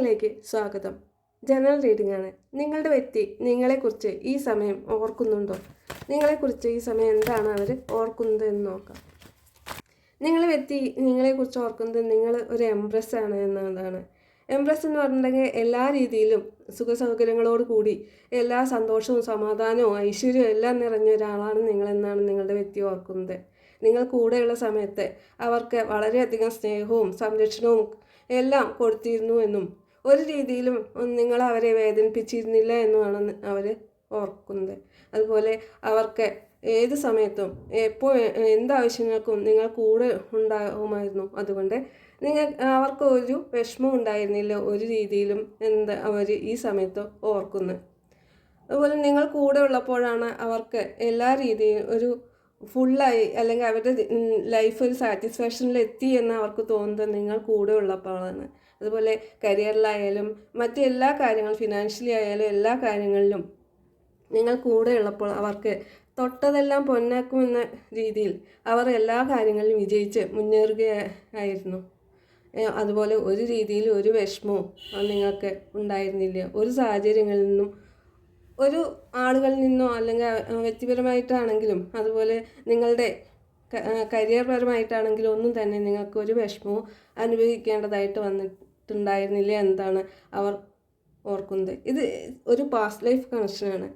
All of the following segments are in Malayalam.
റീഡിങ്ങിലേക്ക് സ്വാഗതം. ജനറൽ റീഡിംഗ് ആണ്. നിങ്ങളുടെ വ്യക്തി നിങ്ങളെക്കുറിച്ച് ഈ സമയം ഓർക്കുന്നുണ്ടോ? നിങ്ങളെക്കുറിച്ച് ഈ സമയം എന്താണ് അവർ ഓർക്കുന്നത് എന്ന് നോക്കാം. നിങ്ങളെ വ്യക്തി നിങ്ങളെക്കുറിച്ച് ഓർക്കുന്നത് നിങ്ങൾ ഒരു എംപ്രസ് ആണ് എന്നതാണ്. എംപ്രസ് എന്ന് പറഞ്ഞിട്ടുണ്ടെങ്കിൽ എല്ലാ രീതിയിലും സുഖസൗകര്യങ്ങളോട് കൂടി എല്ലാ സന്തോഷവും സമാധാനവും ഐശ്വര്യവും എല്ലാം നിറഞ്ഞ ഒരാളാണ് നിങ്ങളെന്നാണ് നിങ്ങളുടെ വ്യക്തി ഓർക്കുന്നത്. നിങ്ങൾ കൂടെയുള്ള സമയത്ത് അവർക്ക് വളരെയധികം സ്നേഹവും സംരക്ഷണവും എല്ലാം കൊടുത്തിരുന്നു എന്നും ഒരു രീതിയിലും നിങ്ങൾ അവരെ വേദനിപ്പിച്ചിരുന്നില്ല എന്നുമാണ് അവർ ഓർക്കുന്നത്. അതുപോലെ അവർക്ക് ഏത് സമയത്തും എപ്പോൾ എന്താവശ്യങ്ങൾക്കും നിങ്ങൾ കൂടെ ഉണ്ടാകുമായിരുന്നു. അതുകൊണ്ട് അവർക്ക് ഒരു വിഷമം ഉണ്ടായിരുന്നില്ല ഒരു രീതിയിലും അവർ ഈ സമയത്ത് ഓർക്കുന്നത്. അതുപോലെ നിങ്ങൾ കൂടെ ഉള്ളപ്പോഴാണ് അവർക്ക് എല്ലാ രീതിയിലും ഒരു ഫുള്ളായി അല്ലെങ്കിൽ അവരുടെ ലൈഫ് ഒരു സാറ്റിസ്ഫാക്ഷനിൽ എത്തി എന്ന് അവർക്ക് തോന്നുന്നത് നിങ്ങൾ കൂടെ ഉള്ളപ്പോഴാണ്. അതുപോലെ കരിയറിലായാലും മറ്റെല്ലാ കാര്യങ്ങളും ഫിനാൻഷ്യലി ആയാലും എല്ലാ കാര്യങ്ങളിലും നിങ്ങൾ കൂടെ ഉള്ളപ്പോൾ അവർക്ക് തൊട്ടതെല്ലാം പൊന്നാക്കുമെന്ന രീതിയിൽ അവർ എല്ലാ കാര്യങ്ങളിലും വിജയിച്ച് മുന്നേറുകയായിരുന്നു. അതുപോലെ ഒരു രീതിയിൽ ഒരു വിഷമവും നിങ്ങൾക്ക് ഉണ്ടായിരുന്നില്ല. ഒരു സാഹചര്യങ്ങളിൽ നിന്നും ഒരു ആളുകളിൽ നിന്നോ അല്ലെങ്കിൽ വ്യക്തിപരമായിട്ടാണെങ്കിലും അതുപോലെ നിങ്ങളുടെ കരിയർ പരമായിട്ടാണെങ്കിലും ഒന്നും തന്നെ നിങ്ങൾക്ക് ഒരു വിഷമവും അനുഭവിക്കേണ്ടതായിട്ട് വന്നിട്ടുണ്ടായിരുന്നില്ല എന്നതാണ് അവർ ഓർക്കുന്നത്. ഇത് ഒരു പാസ്റ്റ് ലൈഫ് കണക്ഷനാണ്.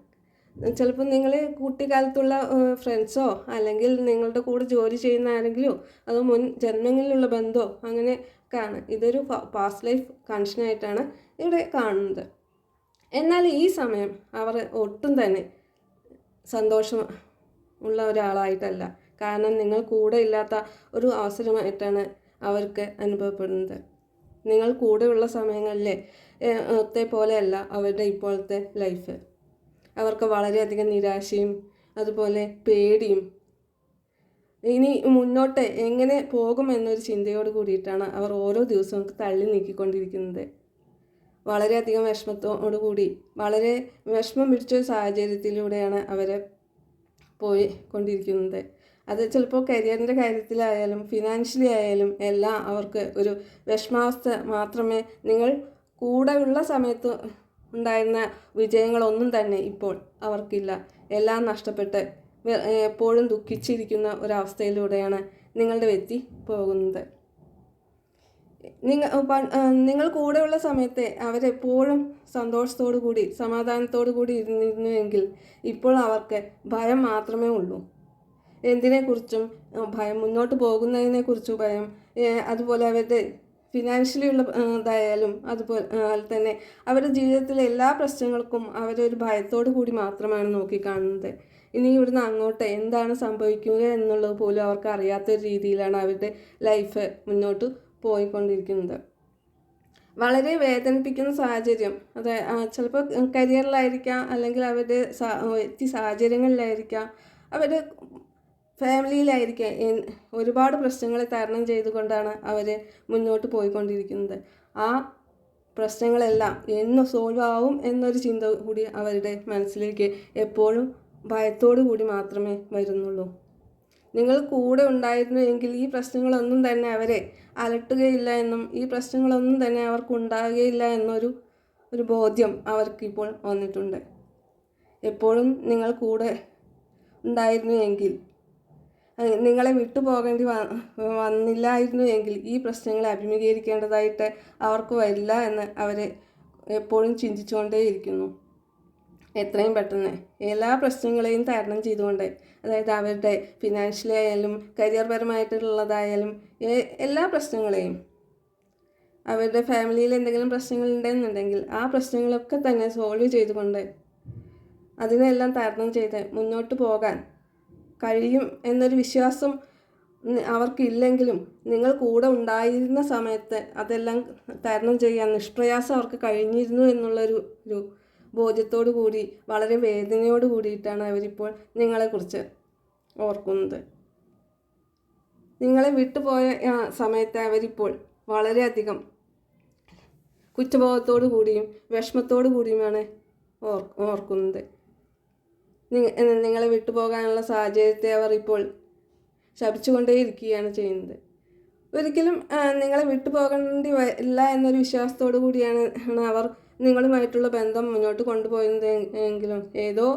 ചിലപ്പോൾ നിങ്ങൾ കുട്ടിക്കാലത്തുള്ള ഫ്രണ്ട്സോ അല്ലെങ്കിൽ നിങ്ങളുടെ കൂടെ ജോലി ചെയ്യുന്ന ആരെങ്കിലോ അതോ മുൻ ജന്മങ്ങളിലുള്ള ബന്ധമോ അങ്ങനെ കാണും. ഇതൊരു പാസ്റ്റ് ലൈഫ് കണക്ഷനായിട്ടാണ് ഇവിടെ കാണുന്നത്. എന്നാൽ ഈ സമയം അവർ ഒട്ടും തന്നെ സന്തോഷം ഉള്ള ഒരാളായിട്ടല്ല. കാരണം നിങ്ങൾ കൂടെ ഇല്ലാത്ത ഒരു അവസരമായിട്ടാണ് അവർക്ക് അനുഭവപ്പെടുന്നത്. നിങ്ങൾ കൂടെയുള്ള സമയങ്ങളിലെ പോലെയല്ല അവരുടെ ഇപ്പോഴത്തെ ലൈഫ്. അവർക്ക് വളരെയധികം നിരാശയും അതുപോലെ പേടിയും ഇനി മുന്നോട്ട് എങ്ങനെ പോകുമെന്നൊരു ചിന്തയോട് കൂടിയിട്ടാണ് അവർ ഓരോ ദിവസവും തള്ളി നീക്കിക്കൊണ്ടിരിക്കുന്നത്. വളരെയധികം വിഷമത്തോടു കൂടി വളരെ വിഷമം പിടിച്ചൊരു സാഹചര്യത്തിലൂടെയാണ് അവർ പോയി കൊണ്ടിരിക്കുന്നത്. അത് ചിലപ്പോൾ കരിയറിൻ്റെ കാര്യത്തിലായാലും ഫിനാൻഷ്യലി ആയാലും എല്ലാം അവർക്ക് ഒരു വിഷമാവസ്ഥ മാത്രമേ. നിങ്ങൾ കൂടെയുള്ള സമയത്ത് ഉണ്ടായിരുന്ന വിജയങ്ങളൊന്നും തന്നെ ഇപ്പോൾ അവർക്കില്ല. എല്ലാം നഷ്ടപ്പെട്ട് എപ്പോഴും ദുഃഖിച്ചിരിക്കുന്ന ഒരവസ്ഥയിലൂടെയാണ് നിങ്ങളുടെ വ്യക്തി പോകുന്നത്. നിങ്ങൾ കൂടെയുള്ള സമയത്തെ അവരെപ്പോഴും സന്തോഷത്തോടു കൂടി സമാധാനത്തോടു കൂടി ഇരുന്നിരുന്നുവെങ്കിൽ ഇപ്പോൾ അവർക്ക് ഭയം മാത്രമേ ഉള്ളൂ. എന്തിനെക്കുറിച്ചും ഭയം, മുന്നോട്ട് പോകുന്നതിനെക്കുറിച്ചും ഭയം, അതുപോലെ അവരുടെ ഫിനാൻഷ്യലി ഉള്ള ഇതായാലും അതുപോലെ തന്നെ അവരുടെ ജീവിതത്തിലെ എല്ലാ പ്രശ്നങ്ങൾക്കും അവരൊരു ഭയത്തോടു കൂടി മാത്രമാണ് നോക്കിക്കാണുന്നത്. ഇനി ഇവിടുന്ന് അങ്ങോട്ട് എന്താണ് സംഭവിക്കുക എന്നുള്ളത് പോലും അവർക്ക് അറിയാത്തൊരു രീതിയിലാണ് അവരുടെ ലൈഫ് മുന്നോട്ട് പോയിക്കൊണ്ടിരിക്കുന്നത്. വളരെ വേദനിപ്പിക്കുന്ന സാഹചര്യം, അതായത് ചിലപ്പോൾ കരിയറിലായിരിക്കാം അല്ലെങ്കിൽ അവരുടെ സാഹചര്യങ്ങളിലായിരിക്കാം, അവരുടെ ഫാമിലിയിലായിരിക്കാം. ഒരുപാട് പ്രശ്നങ്ങളെ തരണം ചെയ്തുകൊണ്ടാണ് അവർ മുന്നോട്ട് പോയിക്കൊണ്ടിരിക്കുന്നത്. ആ പ്രശ്നങ്ങളെല്ലാം എന്ന് സോൾവ് ആവും എന്നൊരു ചിന്ത കൂടി അവരുടെ മനസ്സിലേക്ക് എപ്പോഴും ഭയത്തോടു കൂടി മാത്രമേ വരുന്നുള്ളൂ. നിങ്ങൾ കൂടെ ഉണ്ടായിരുന്നു എങ്കിൽ ഈ പ്രശ്നങ്ങളൊന്നും തന്നെ അവരെ അലട്ടുകയില്ല എന്നും ഈ പ്രശ്നങ്ങളൊന്നും തന്നെ അവർക്കുണ്ടാകുകയില്ല എന്നൊരു ബോധ്യം അവർക്കിപ്പോൾ വന്നിട്ടുണ്ട്. എപ്പോഴും നിങ്ങൾ കൂടെ ഉണ്ടായിരുന്നു എങ്കിൽ, നിങ്ങളെ വിട്ടുപോകേണ്ടി വന്നില്ലായിരുന്നു എങ്കിൽ ഈ പ്രശ്നങ്ങളെ അഭിമുഖീകരിക്കേണ്ടതായിട്ട് അവർക്ക് വരില്ല എന്ന് അവർ എപ്പോഴും ചിന്തിച്ചുകൊണ്ടേയിരിക്കുന്നു. എത്രയും പെട്ടെന്ന് എല്ലാ പ്രശ്നങ്ങളെയും തരണം ചെയ്തുകൊണ്ട്, അതായത് അവരുടെ ഫിനാൻഷ്യലി ആയാലും കരിയർ പരമായിട്ടുള്ളതായാലും എല്ലാ പ്രശ്നങ്ങളെയും, അവരുടെ ഫാമിലിയിൽ എന്തെങ്കിലും പ്രശ്നങ്ങളുണ്ടെന്നുണ്ടെങ്കിൽ ആ പ്രശ്നങ്ങളൊക്കെ തന്നെ സോൾവ് ചെയ്തുകൊണ്ട് അതിനെല്ലാം തരണം ചെയ്ത് മുന്നോട്ട് പോകാൻ കഴിയും എന്നൊരു വിശ്വാസം അവർക്കില്ലെങ്കിലും നിങ്ങൾ കൂടെ ഉണ്ടായിരുന്ന സമയത്ത് അതെല്ലാം തരണം ചെയ്യാൻ നിഷ്പ്രയാസം അവർക്ക് കഴിഞ്ഞിരുന്നു എന്നുള്ളൊരു ബോധ്യത്തോടു കൂടി വളരെ വേദനയോട് കൂടിയിട്ടാണ് അവരിപ്പോൾ നിങ്ങളെക്കുറിച്ച് ഓർക്കുന്നത്. നിങ്ങളെ വിട്ടുപോയ സമയത്ത് അവരിപ്പോൾ വളരെയധികം കുറ്റബോധത്തോടു കൂടിയും വിഷമത്തോടു കൂടിയുമാണ് ഓർക്കുന്നത്. നിങ്ങളെ വിട്ടുപോകാനുള്ള സാഹചര്യത്തെ അവർ ഇപ്പോൾ ശപിച്ചുകൊണ്ടേയിരിക്കുകയാണ് ചെയ്യുന്നത്. ഒരിക്കലും നിങ്ങളെ വിട്ടു പോകേണ്ടി ഇല്ല എന്നൊരു വിശ്വാസത്തോടു കൂടിയാണ് അവർ നിങ്ങളുമായിട്ടുള്ള ബന്ധം മുന്നോട്ട് കൊണ്ടുപോയത് എങ്കിലും ഏതോ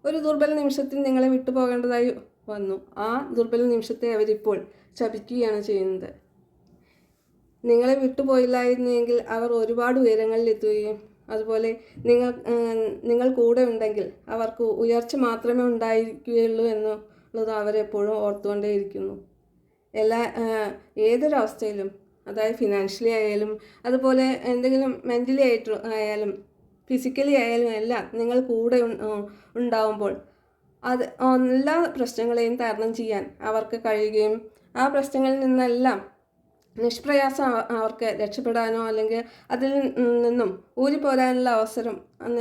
ഒരു ദുർബല നിമിഷത്തിൽ നിങ്ങളെ വിട്ടു പോകേണ്ടതായി വന്നു. ആ ദുർബല നിമിഷത്തെ അവരിപ്പോൾ ശപിക്കുകയാണ് ചെയ്യുന്നത്. നിങ്ങളെ വിട്ടുപോയില്ലായിരുന്നെങ്കിൽ അവർ ഒരുപാട് ഉയരങ്ങളിലെത്തുകയും അതുപോലെ നിങ്ങൾ കൂടെ ഉണ്ടെങ്കിൽ അവർക്ക് ഉയർച്ച മാത്രമേ ഉണ്ടായിരിക്കുകയുള്ളൂ എന്നുള്ളത് അവരെപ്പോഴും ഓർത്തുകൊണ്ടേയിരിക്കുന്നു. ഏതൊരവസ്ഥയിലും, അതായത് ഫിനാൻഷ്യലി ആയാലും അതുപോലെ എന്തെങ്കിലും മെൻ്റലി ആയാലും ഫിസിക്കലി ആയാലും എല്ലാം നിങ്ങൾ കൂടെ ഉണ്ടാവുമ്പോൾ എല്ലാ പ്രശ്നങ്ങളെയും തരണം ചെയ്യാൻ അവർക്ക് കഴിയുകയും ആ പ്രശ്നങ്ങളിൽ നിന്നെല്ലാം നിഷ്പ്രയാസം അവർക്ക് രക്ഷപ്പെടാനോ അല്ലെങ്കിൽ അതിൽ നിന്നും ഊരിപ്പോരാനുള്ള അവസരം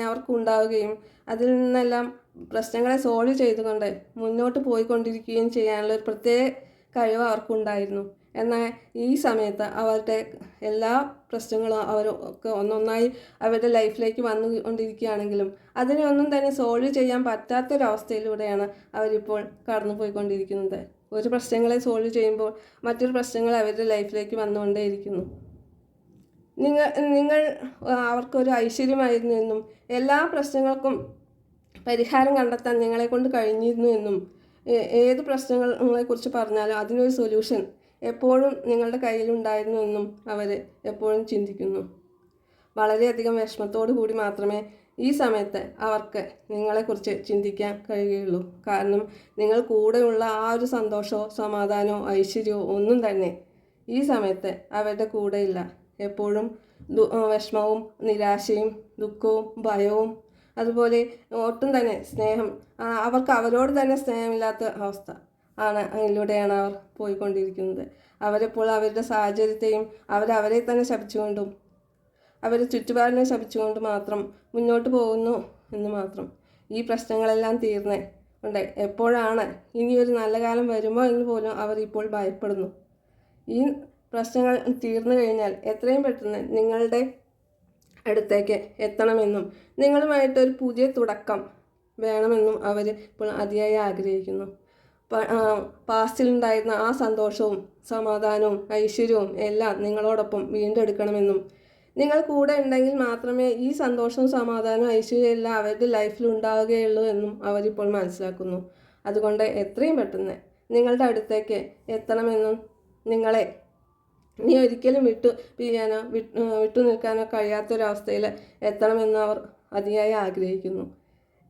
അവർക്ക് ഉണ്ടാവുകയും അതിൽ നിന്നെല്ലാം പ്രശ്നങ്ങളെ സോൾവ് ചെയ്തുകൊണ്ട് മുന്നോട്ട് പോയിക്കൊണ്ടിരിക്കുകയും ചെയ്യാനുള്ള ഒരു പ്രത്യേക കഴിവ് അവർക്കുണ്ടായിരുന്നു. എന്നാൽ ഈ സമയത്ത് അവരുടെ എല്ലാ പ്രശ്നങ്ങളും അവരൊക്കെ ഒന്നൊന്നായി അവരുടെ ലൈഫിലേക്ക് വന്നുകൊണ്ടിരിക്കുകയാണെങ്കിലും അതിനെ ഒന്നും തന്നെ സോൾവ് ചെയ്യാൻ പറ്റാത്തൊരവസ്ഥയിലൂടെയാണ് അവരിപ്പോൾ കടന്നു പോയിക്കൊണ്ടിരിക്കുന്നത്. ഒരു പ്രശ്നങ്ങളെ സോൾവ് ചെയ്യുമ്പോൾ മറ്റൊരു പ്രശ്നങ്ങൾ അവരുടെ ലൈഫിലേക്ക് വന്നുകൊണ്ടേയിരിക്കുന്നു. നിങ്ങൾ അവർക്കൊരു ഐശ്വര്യമായിരുന്നു എന്നും എല്ലാ പ്രശ്നങ്ങൾക്കും പരിഹാരം കണ്ടെത്താൻ നിങ്ങളെ കൊണ്ട് കഴിഞ്ഞിരുന്നു എന്നും ഏത് പ്രശ്നങ്ങളെക്കുറിച്ച് പറഞ്ഞാലും അതിനൊരു സൊല്യൂഷൻ എപ്പോഴും നിങ്ങളുടെ കയ്യിലുണ്ടായിരുന്നു എന്നും അവർ എപ്പോഴും ചിന്തിക്കുന്നു. വളരെയധികം വിഷമത്തോടു കൂടി മാത്രമേ ഈ സമയത്ത് അവർക്ക് നിങ്ങളെക്കുറിച്ച് ചിന്തിക്കാൻ കഴിയുകയുള്ളൂ. കാരണം നിങ്ങൾ കൂടെയുള്ള ആ ഒരു സന്തോഷമോ സമാധാനമോ ഐശ്വര്യമോ ഒന്നും തന്നെ ഈ സമയത്ത് അവരുടെ കൂടെയില്ല. എപ്പോഴും വിഷമവും നിരാശയും ദുഃഖവും ഭയവും അതുപോലെ ഒട്ടും തന്നെ സ്നേഹം അവർക്ക് അവരോട് തന്നെ സ്നേഹമില്ലാത്ത അവസ്ഥ അതിലൂടെയാണ് അവർ പോയിക്കൊണ്ടിരിക്കുന്നത്. അവരെപ്പോൾ അവരുടെ സാഹചര്യത്തെയും അവരെ തന്നെ ശപിച്ചുകൊണ്ടും അവരുടെ ചുറ്റുപാടിനെ ശപിച്ചുകൊണ്ട് മാത്രം മുന്നോട്ട് പോകുന്നു എന്ന് മാത്രം. ഈ പ്രശ്നങ്ങളെല്ലാം തീർന്നുകൊണ്ട് എപ്പോഴാണ് ഇനിയൊരു നല്ല കാലം വരുമോ എന്ന് പോലും അവർ ഇപ്പോൾ ഭയപ്പെടുന്നു. ഈ പ്രശ്നങ്ങൾ തീർന്നു കഴിഞ്ഞാൽ എത്രയും പെട്ടെന്ന് നിങ്ങളുടെ അടുത്തേക്ക് എത്തണമെന്നും നിങ്ങളുമായിട്ടൊരു പുതിയ തുടക്കം വേണമെന്നും അവർ ഇപ്പോൾ അതിയായി ആഗ്രഹിക്കുന്നു. പാസ്റ്റിലുണ്ടായിരുന്ന ആ സന്തോഷവും സമാധാനവും ഐശ്വര്യവും എല്ലാം നിങ്ങളോടൊപ്പം വീണ്ടെടുക്കണമെന്നും നിങ്ങൾ കൂടെ ഉണ്ടെങ്കിൽ മാത്രമേ ഈ സന്തോഷവും സമാധാനവും ഐശ്വര്യവും എല്ലാം അവരുടെ ലൈഫിൽ ഉണ്ടാവുകയുള്ളൂ എന്നും അവരിപ്പോൾ മനസ്സിലാക്കുന്നു. അതുകൊണ്ട് എത്രയും പെട്ടെന്ന് നിങ്ങളുടെ അടുത്തേക്ക് എത്തണമെന്നും നിങ്ങളെ ഇനി ഒരിക്കലും വിട്ടു നിൽക്കാനോ കഴിയാത്തൊരവസ്ഥയിൽ എത്തണമെന്ന് അവർ അതിയായി ആഗ്രഹിക്കുന്നു.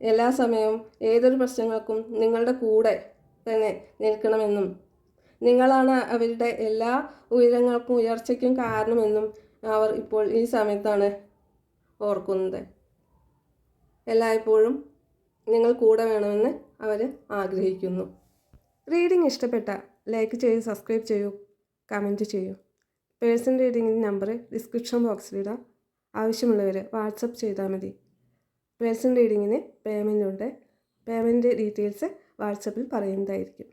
എല്ലാ സമയവും ഏതൊരു പ്രശ്നങ്ങൾക്കും നിങ്ങളുടെ കൂടെ തന്നെ നിൽക്കണമെന്നും നിങ്ങളാണ് അവരുടെ എല്ലാ ഉയരങ്ങൾക്കും ഉയർച്ചയ്ക്കും കാരണമെന്നും അവർ ഇപ്പോൾ ഈ സമയത്താണ് ഓർക്കുന്നത്. എല്ലായ്പ്പോഴും നിങ്ങൾ കൂടെ വേണമെന്ന് അവർ ആഗ്രഹിക്കുന്നു. റീഡിംഗ് ഇഷ്ടപ്പെട്ട ലൈക്ക് ചെയ്യൂ, സബ്സ്ക്രൈബ് ചെയ്യൂ, കമൻറ്റ് ചെയ്യൂ. പേഴ്സണൽ റീഡിങ്ങിൻ്റെ നമ്പർ ഡിസ്ക്രിപ്ഷൻ ബോക്സിലിടാം. ആവശ്യമുള്ളവർ വാട്സപ്പ് ചെയ്താൽ മതി. പേഴ്സണൽ റീഡിങ്ങിന് പേയ്മെൻ്റ് ഉണ്ട്. പേയ്മെൻറ്റ് ഡീറ്റെയിൽസ് വാട്സപ്പിൽ പറയുന്നതായിരിക്കും.